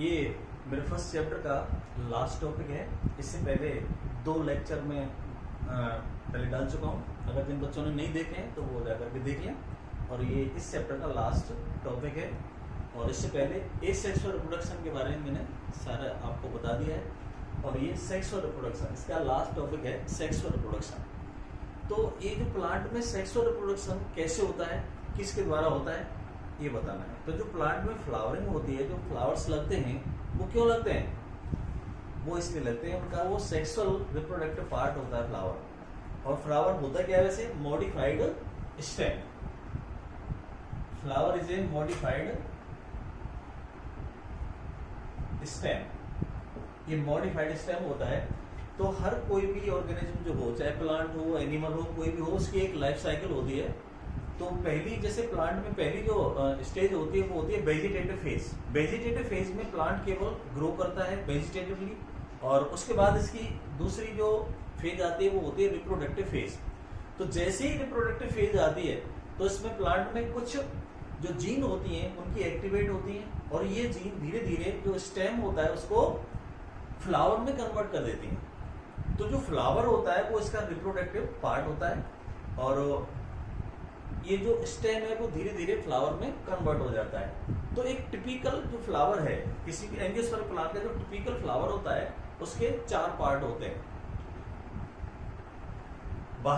ये मेरे first chapter का लास्ट टॉपिक है। इससे पहले 2 लेक्चर में पहले डाल चुका हूँ। अगर जिन बच्चों ने नहीं देखे हैं तो वो जाकर के देख लें। और ये इस चैप्टर का लास्ट टॉपिक है। और इससे पहले एसेक्सुअल रिप्रोडक्शन के बारे में मैंने सारा आपको बता दिया है। और ये सेक्सुअल रिप्रोडक्शन, इसका लास्ट टॉपिक है सेक्सुअल रिप्रोडक्शन। तो ये जो प्लांट में सेक्सुअल रिप्रोडक्शन कैसे होता है, किसके द्वारा होता है, ये बताना है। तो जो प्लांट में फ्लावरिंग होती है, जो फ्लावर्स लगते हैं, वो क्यों लगते हैं? वो इसलिए लगते हैं, उनका वो सेक्सुअल रिप्रोडक्टिव पार्ट होता है फ्लावर। और फ्लावर होता क्या है वैसे? Modified stem. Flower is a modified stem. ये मॉडिफाइड स्टेम होता है। तो हर कोई भी ऑर्गेनिज्म जो हो, चाहे प्लांट हो, एनिमल हो, कोई भी हो, उसकी एक लाइफ साइकिल होती है। तो पहली, जैसे प्लांट में पहली जो स्टेज होती है वो होती है वेजिटेटिव फेज। वेजिटेटिव फेज में प्लांट केवल ग्रो करता है वेजिटेटिवली। और उसके बाद इसकी दूसरी जो फेज आती है वो होती है रिप्रोडक्टिव फेज। तो जैसे ही रिप्रोडक्टिव फेज आती है तो इसमें प्लांट में कुछ जो जीन होती हैं उनकी एक्टिवेट होती हैं। और ये जीन धीरे धीरे जो स्टेम होता है उसको फ्लावर में कन्वर्ट कर देती हैं। तो जो फ्लावर होता है वो इसका रिप्रोडक्टिव पार्ट होता है। और ये जो स्टेम है वो धीरे धीरे फ्लावर में कन्वर्ट हो जाता है। तो एक टिपिकल जो फ्लावर है किसी भी एंजियोस्पर्म प्लांट का, जो टिपिकल फ्लावर होता है उसके 4 पार्ट होते हैं।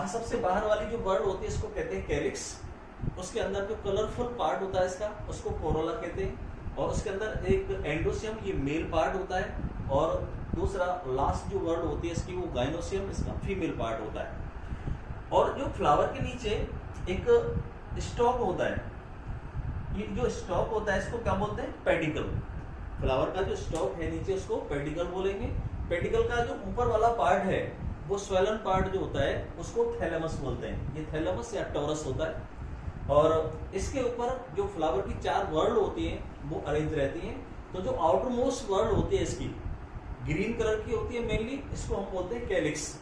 सबसे बाहर वाली जो बर्ड होती है इसको कहते हैं कैलिक्स। उसके अंदर जो कलरफुल पार्ट होता है इसका, उसको कोरोला कहते हैं। और उसके अंदर एक एंडोसियम, ये मेल पार्ट होता है। और दूसरा लास्ट जो वर्ड होती है इसकी, वो गाइनोसियम, इसका फीमेल पार्ट होता है। और जो फ्लावर के नीचे एक स्टॉक होता है, ये जो स्टॉक होता है इसको क्या बोलते हैं? पेडिकल। फ्लावर का जो स्टॉक है नीचे उसको पेडिकल बोलेंगे। पेडिकल का जो ऊपर वाला पार्ट है वो स्वेलन पार्ट जो होता है उसको थैलेमस बोलते हैं। ये थैलेमस या टॉरस होता है। और इसके ऊपर जो फ्लावर की 4 वर्ड होती हैं वो अरेंज रहती हैं। तो जो आउटर मोस्ट वर्ड होती है इसकी ग्रीन कलर की होती है मेनली, इसको हम बोलते हैं कैलिक्स।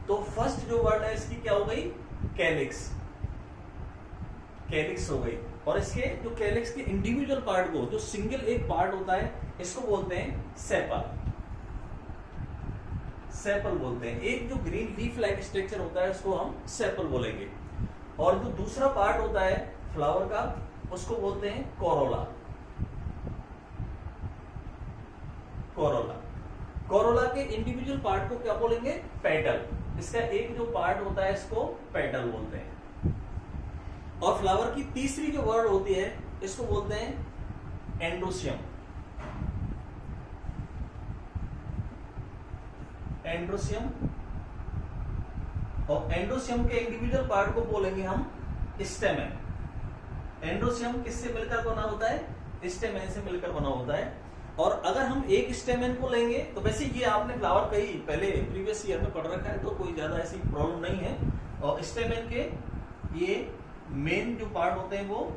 तो फर्स्ट जो वर्ड है इसकी क्या हो गई? कैलिक्स। कैलिक्स हो गई। और इसके जो कैलिक्स के इंडिविजुअल पार्ट को, जो सिंगल एक पार्ट होता है, इसको बोलते हैं सेपल। सेपल बोलते हैं। एक जो ग्रीन लीफ लाइक स्ट्रक्चर होता है उसको हम सेपल बोलेंगे। और जो दूसरा पार्ट होता है फ्लावर का उसको बोलते हैं कोरोला। कोरोला। कोरोला के इंडिविजुअल पार्ट को क्या बोलेंगे? पेटल। इसका एक जो पार्ट होता है इसको पेटल बोलते हैं। और फ्लावर की तीसरी जो वर्ड होती है इसको बोलते हैं एंड्रोसियम। एंड्रोसियम। और एंड्रोसियम के इंडिविजुअल पार्ट को बोलेंगे हम स्टेमेन। एंड्रोसियम किससे मिलकर बना होता है? स्टेमेन से मिलकर बना होता है। और अगर हम एक स्टेमेन को लेंगे तो वैसे ये आपने फ्लावर कहीं पहले प्रीवियस ईयर में पढ़ रखा है तो कोई ज्यादा ऐसी प्रॉब्लम नहीं है। और स्टेमेन के ये मेन जो पार्ट होते हैं वो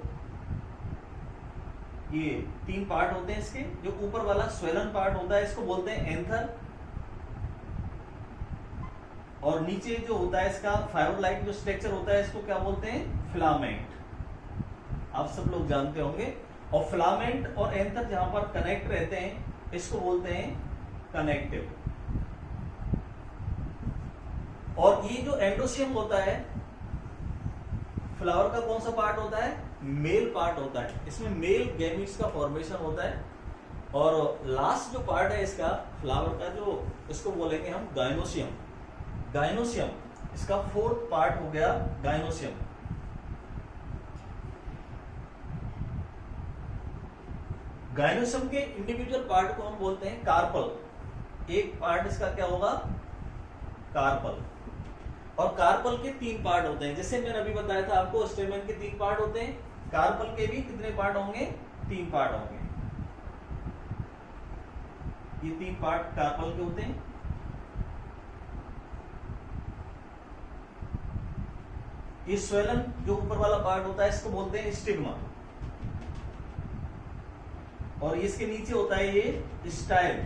ये 3 पार्ट होते हैं इसके। जो ऊपर वाला स्वेलन पार्ट होता है इसको बोलते हैं एंथर। और नीचे जो होता है इसका फाइबर लाइक जो स्ट्रक्चर होता है इसको क्या बोलते हैं? फिलामेंट। आप सब लोग जानते होंगे। और फिलामेंट और एंथर जहां पर कनेक्ट रहते हैं इसको बोलते हैं कनेक्टिव। और ये जो एंडोसियम होता है फ्लावर का कौन सा पार्ट होता है? मेल पार्ट होता है। इसमें मेल गैमीट्स का फॉर्मेशन होता है। और लास्ट जो पार्ट है इसका फ्लावर का, जो इसको बोलेंगे हम गाइनोसियम। गाइनोसियम इसका 4th पार्ट हो गया गाइनोसियम। गाइनोसियम के इंडिविजुअल पार्ट को हम बोलते हैं कार्पल। एक पार्ट इसका क्या होगा? कार्पल। और कार्पल के 3 पार्ट होते हैं। जैसे मैंने अभी बताया था आपको, स्टेमेन के 3 पार्ट होते हैं, कार्पल के भी कितने पार्ट होंगे? 3 पार्ट होंगे। ये 3 पार्ट कार्पल के होते हैं। ये स्वेलन जो ऊपर वाला पार्ट होता है इसको बोलते हैं स्टिग्मा। और इसके नीचे होता है ये स्टाइल।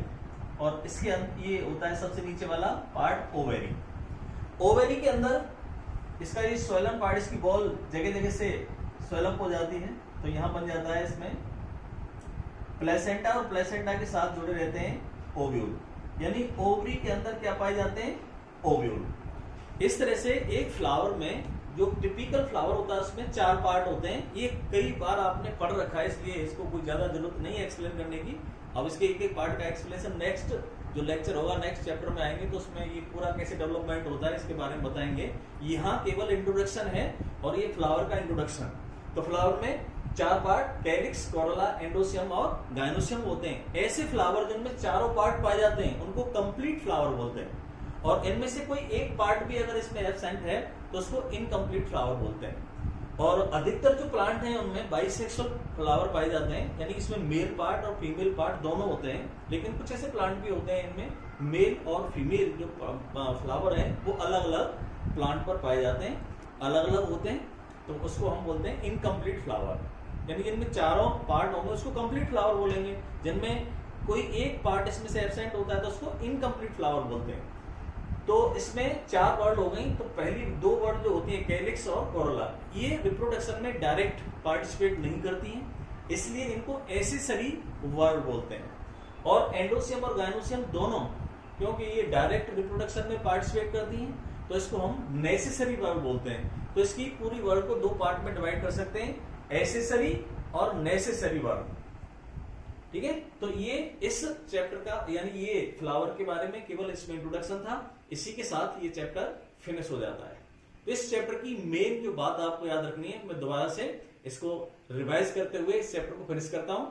और इसके ये होता है सबसे नीचे वाला पार्ट ओवेरी। ओवेरी के अंदर इसका ये स्वेलन पार्ट, इसकी बॉल जगह जगह से स्वेलअप हो जाती है। तो यहां बन जाता है इसमें प्लेसेंटा और प्लेसेंटा के साथ जुड़े रहते हैं ओव्यूल, यानी ओवरी के अंदर क्या पाए जाते हैं, ओव्यूल। इस तरह से एक फ्लावर में जो टिपिकल फ्लावर होता है उसमें 4 पार्ट होते हैं। ये कई बार आपने पढ़ रखा है, इसलिए इसको कोई ज्यादा जरूरत नहीं है एक्सप्लेन करने की। अब इसके एक एक पार्ट का एक्सप्लेनेशन नेक्स्ट जो लेक्चर होगा, नेक्स्ट चैप्टर में आएंगे तो उसमें ये पूरा कैसे डेवलपमेंट होता है इसके बारे में बताएंगे। यहाँ केवल इंट्रोडक्शन है और ये फ्लावर का इंट्रोडक्शन। तो फ्लावर में 4 पार्ट कैलिक्स, कोरोला, एंडोसियम और गाइनोसियम होते हैं। ऐसे फ्लावर जिनमें चारों पार्ट पाए जाते हैं उनको कंप्लीट फ्लावर बोलते हैं, और इनमें से कोई एक पार्ट भी अगर इसमें एब्सेंट है तो उसको इनकम्प्लीट फ्लावर बोलते हैं। और अधिकतर जो प्लांट हैं उनमें बाइसेक्सुअल फ्लावर पाए जाते हैं, यानी इसमें मेल पार्ट और फीमेल पार्ट दोनों होते हैं। लेकिन कुछ ऐसे प्लांट भी होते हैं इनमें मेल और फीमेल जो फ्लावर हैं वो अलग अलग प्लांट पर पाए जाते हैं, अलग अलग होते हैं, तो उसको हम बोलते हैं इनकम्प्लीट फ्लावर। यानी जिनमें चारों पार्ट होंगे उसको कंप्लीट फ्लावर बोलेंगे, जिनमें कोई एक पार्ट इसमें से एब्सेंट होता है तो उसको इनकम्प्लीट फ्लावर बोलते हैं। तो इसमें 4 वर्ड हो गई। तो पहली 2 वर्ड जो होती है कैलिक्स और कोरोला, ये रिप्रोडक्शन में डायरेक्ट पार्टिसिपेट नहीं करती हैं, इसलिए इनको एसेसरी वर्ड बोलते हैं। और एंडोसियम और गाइनोसियम दोनों, क्योंकि ये डायरेक्ट रिप्रोडक्शन में पार्टिसिपेट करती हैं तो इसको हम नेसेसरी वर्ड बोलते हैं। तो इसकी पूरी वर्ड को 2 पार्ट में डिवाइड कर सकते हैं, एसेसरी और नेसेसरी वर्ड। ठीक है, तो ये इस चैप्टर का, यानी ये फ्लावर के बारे में केवल इसमें इंट्रोडक्शन था। इसी के साथ ये चैप्टर फिनिश हो जाता है। तो इस चैप्टर की मेन जो बात आपको याद रखनी है, मैं दोबारा से इसको रिवाइज करते हुए इस चैप्टर को फिनिश करता हूं।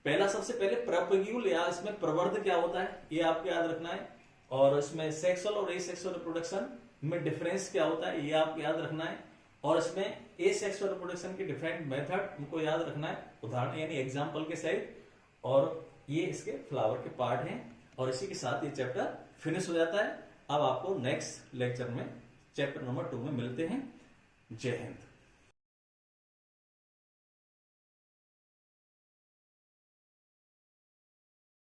पहला, सबसे पहले प्रोपैग्यूल या इसमें प्रवर्ध क्या होता है ये आपको याद रखना है, और इसमें सेक्सुअल और एसेक्सुअल रिप्रोडक्शन में डिफरेंस क्या होता है ये आपको याद रखना है, और इसमें एसेक्सुअल रिप्रोडक्शन के डिफरेंट मेथड इनको याद रखना है, उदाहरण यानी एग्जाम्पल के सहित। और ये इसके फ्लावर के पार्ट हैं, और इसी के साथ ये चैप्टर फिनिश हो जाता है। अब आपको नेक्स्ट लेक्चर में चैप्टर नंबर 2 में मिलते हैं। जय हिंद।